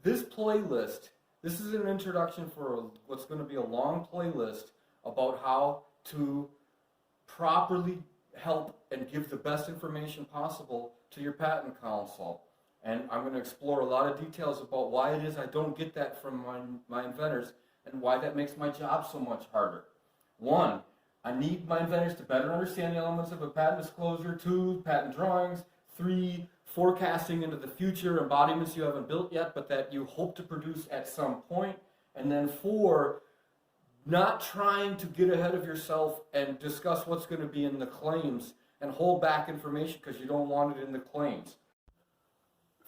This playlist, this is an introduction for what's going to be a long playlist about how to properly help and give the best information possible to your patent counsel. And I'm going to explore a lot of details about why it is I don't get that from my inventors and why that makes my job so much harder. 1, I need my inventors to better understand the elements of a patent disclosure. 2, patent drawings. 3, forecasting into the future, embodiments you haven't built yet but that you hope to produce at some point. And then 4, not trying to get ahead of yourself and discuss what's going to be in the claims and hold back information because you don't want it in the claims.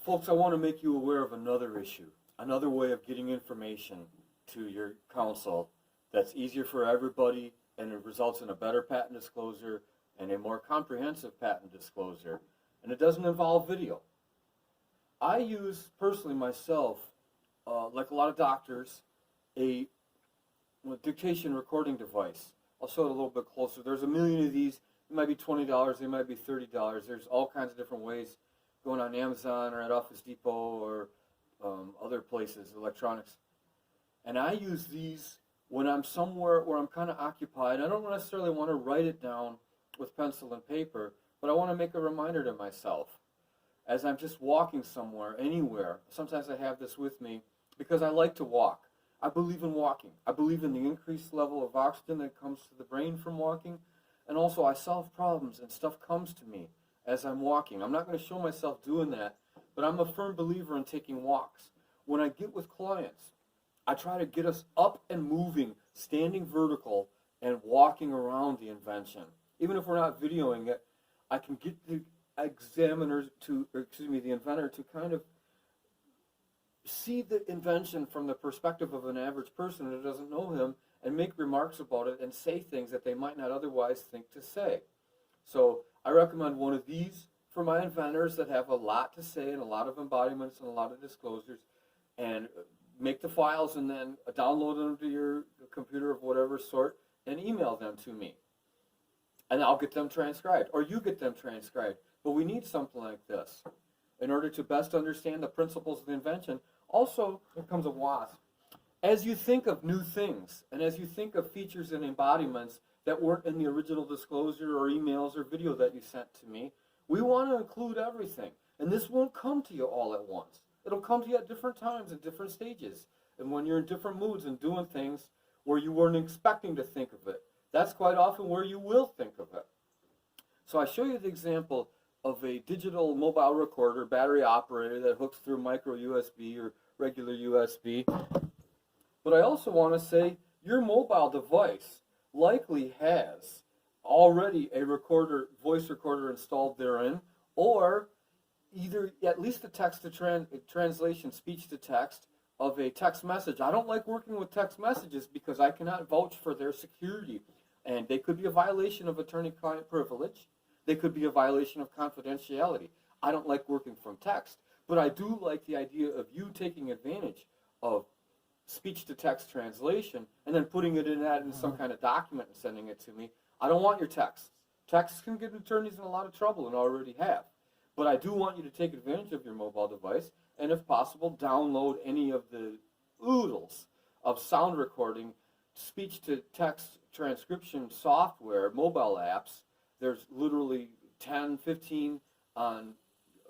Folks, I want to make you aware of another issue, another way of getting information to your counsel that's easier for everybody and it results in a better patent disclosure and a more comprehensive patent disclosure. And it doesn't involve video. I use, personally myself, like a lot of doctors, a dictation recording device. I'll show it a little bit closer. There's a million of these. It might be $20, they might be $30. There's all kinds of different ways going on Amazon or at Office Depot or other places, electronics. And I use these when I'm somewhere where I'm kind of occupied. I don't necessarily want to write it down with pencil and paper, but I want to make a reminder to myself as I'm just walking somewhere, anywhere. Sometimes I have this with me because I like to walk. I believe in walking. I believe in the increased level of oxygen that comes to the brain from walking. And also I solve problems and stuff comes to me as I'm walking. I'm not going to show myself doing that, but I'm a firm believer in taking walks. When I get with clients, I try to get us up and moving, standing vertical and walking around the invention. Even if we're not videoing it, I can get the the inventor to kind of see the invention from the perspective of an average person who doesn't know him and make remarks about it and say things that they might not otherwise think to say. So I recommend one of these for my inventors that have a lot to say and a lot of embodiments and a lot of disclosures, and make the files and then download them to your computer of whatever sort and email them to me. And I'll get them transcribed, or you get them transcribed. But we need something like this in order to best understand the principles of the invention. Also, here comes a wasp. As you think of new things, and as you think of features and embodiments that weren't in the original disclosure or emails or video that you sent to me, we want to include everything. And this won't come to you all at once. It'll come to you at different times and different stages. And when you're in different moods and doing things where you weren't expecting to think of it, that's quite often where you will think of it. So I show you the example of a digital mobile recorder, battery operator that hooks through micro USB or regular USB. But I also want to say your mobile device likely has already a recorder, voice recorder installed therein, or either at least the text to translation, speech to text of a text message. I don't like working with text messages because I cannot vouch for their security, and they could be a violation of attorney-client privilege. They could be a violation of confidentiality. I don't like working from text, but I do like the idea of you taking advantage of speech-to-text translation and then putting it in some kind of document and sending it to me. I don't want your texts. Texts can get attorneys in a lot of trouble and already have. But I do want you to take advantage of your mobile device and, if possible, download any of the oodles of sound recording, speech-to-text transcription software, mobile apps. There's literally 10, 15 on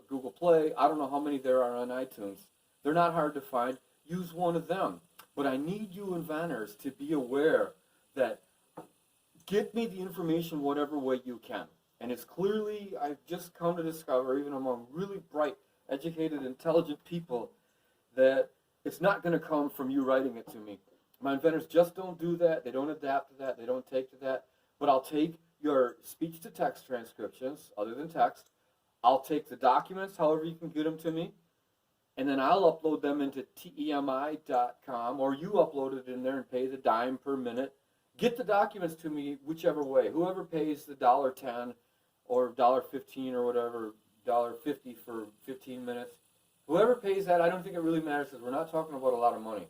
Google Play. I don't know how many there are on iTunes. They're not hard to find. Use one of them. But I need you inventors to be aware that get me the information whatever way you can. And it's clearly, I've just come to discover, even among really bright, educated, intelligent people, that it's not going to come from you writing it to me. My inventors just don't do that. They don't adapt to that. They don't take to that. But I'll take your speech-to-text transcriptions, other than text. I'll take the documents, however you can get them to me, and then I'll upload them into TEMI.com, or you upload it in there and pay the dime per minute. Get the documents to me whichever way. Whoever pays the $1.10 or $1.15 or whatever, $1.50 for 15 minutes, whoever pays that, I don't think it really matters because we're not talking about a lot of money.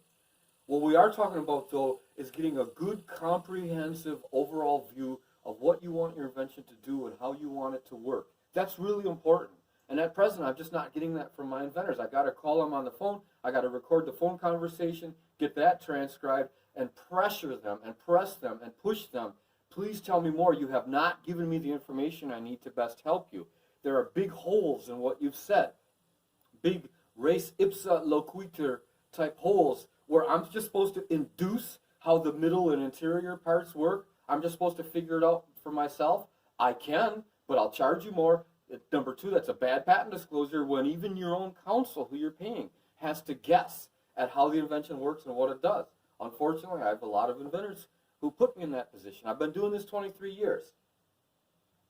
What we are talking about, though, is getting a good, comprehensive overall view of what you want your invention to do and how you want it to work. That's really important. And at present, I'm just not getting that from my inventors. I got to call them on the phone. I got to record the phone conversation, get that transcribed, and pressure them and press them and push them. Please tell me more. You have not given me the information I need to best help you. There are big holes in what you've said. Big res ipsa loquitur type holes where I'm just supposed to induce how the middle and interior parts work. I'm just supposed to figure it out for myself. I can, but I'll charge you more. Number two, that's a bad patent disclosure when even your own counsel, who you're paying, has to guess at how the invention works and what it does. Unfortunately, I have a lot of inventors who put me in that position. I've been doing this 23 years.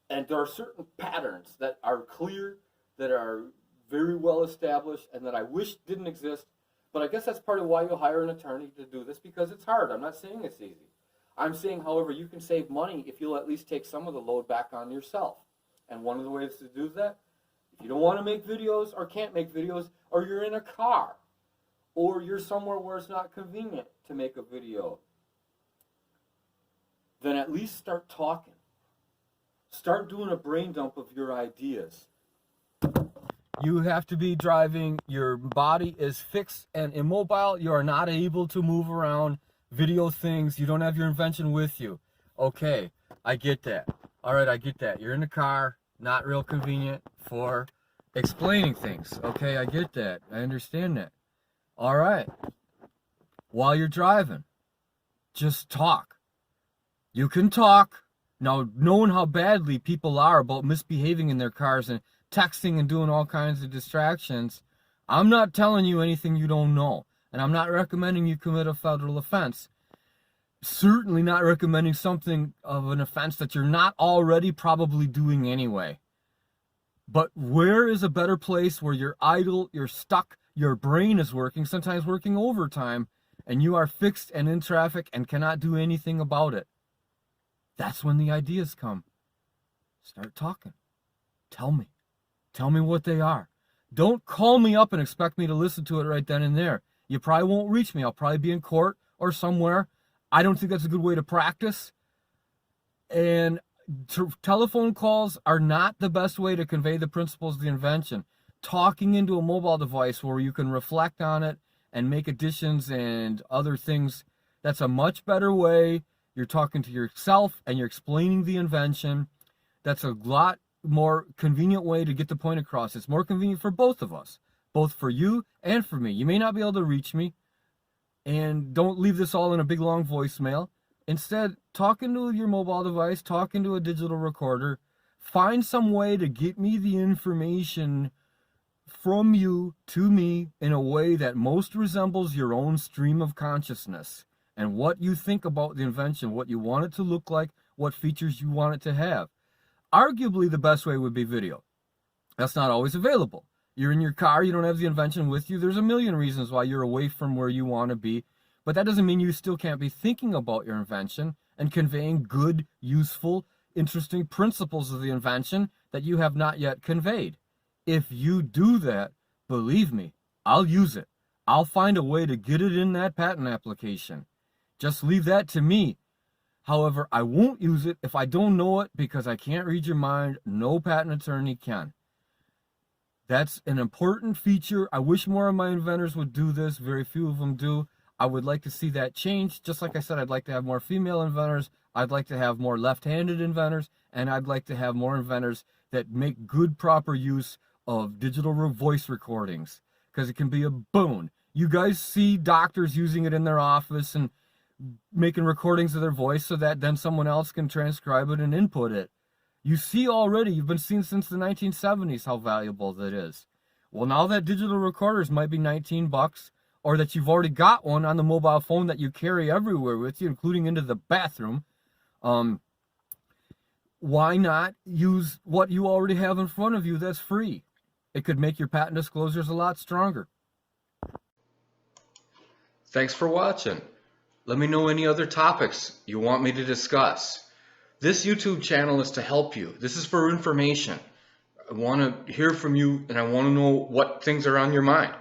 And there are certain patterns that are clear, that are very well established, and that I wish didn't exist. But I guess that's part of why you hire an attorney to do this, because it's hard. I'm not saying it's easy. I'm saying, however, you can save money if you'll at least take some of the load back on yourself. And one of the ways to do that, if you don't want to make videos or can't make videos, or you're in a car, or you're somewhere where it's not convenient to make a video, then at least start talking. Start doing a brain dump of your ideas. You have to be driving. Your body is fixed and immobile. You are not able to move around, video things. You don't have your invention with you. Okay, I get that. All right, I get that. You're in the car, not real convenient for explaining things. Okay, I get that. I understand that. All right. While you're driving, just talk. You can talk. Now, knowing how badly people are about misbehaving in their cars and texting and doing all kinds of distractions, I'm not telling you anything you don't know. And I'm not recommending you commit a federal offense. Certainly not recommending something of an offense that you're not already probably doing anyway. But where is a better place where you're idle, you're stuck, your brain is working, sometimes working overtime, and you are fixed and in traffic and cannot do anything about it? That's when the ideas come. Start talking. Tell me. Tell me what they are. Don't call me up and expect me to listen to it right then and there. You probably won't reach me. I'll probably be in court or somewhere. I don't think that's a good way to practice. And telephone calls are not the best way to convey the principles of the invention. Talking into a mobile device where you can reflect on it and make additions and other things, that's a much better way. You're talking to yourself and you're explaining the invention. That's a lot more convenient way to get the point across. It's more convenient for both of us, both for you and for me. You may not be able to reach me, and don't leave this all in a big long voicemail. Instead, talk into your mobile device, talk into a digital recorder. Find some way to get me the information from you to me in a way that most resembles your own stream of consciousness and what you think about the invention, what you want it to look like, what features you want it to have. Arguably, the best way would be video. That's not always available. You're in your car, you don't have the invention with you. There's a million reasons why you're away from where you want to be, but that doesn't mean you still can't be thinking about your invention and conveying good, useful, interesting principles of the invention that you have not yet conveyed. If you do that, believe me, I'll use it. I'll find a way to get it in that patent application. Just leave that to me. However, I won't use it if I don't know it because I can't read your mind. No patent attorney can. That's an important feature. I wish more of my inventors would do this. Very few of them do. I would like to see that change. Just like I said, I'd like to have more female inventors. I'd like to have more left-handed inventors. And I'd like to have more inventors that make good, proper use of digital voice recordings, because it can be a boon. You guys see doctors using it in their office and making recordings of their voice so that then someone else can transcribe it and input it. You see already, you've been seeing since the 1970s how valuable that is. Well, now that digital recorders might be $19, or that you've already got one on the mobile phone that you carry everywhere with you, including into the bathroom, why not use what you already have in front of you that's free? It could make your patent disclosures a lot stronger. Thanks for watching. Let me know any other topics you want me to discuss. This YouTube channel is to help you. This is for information. I want to hear from you, and I want to know what things are on your mind.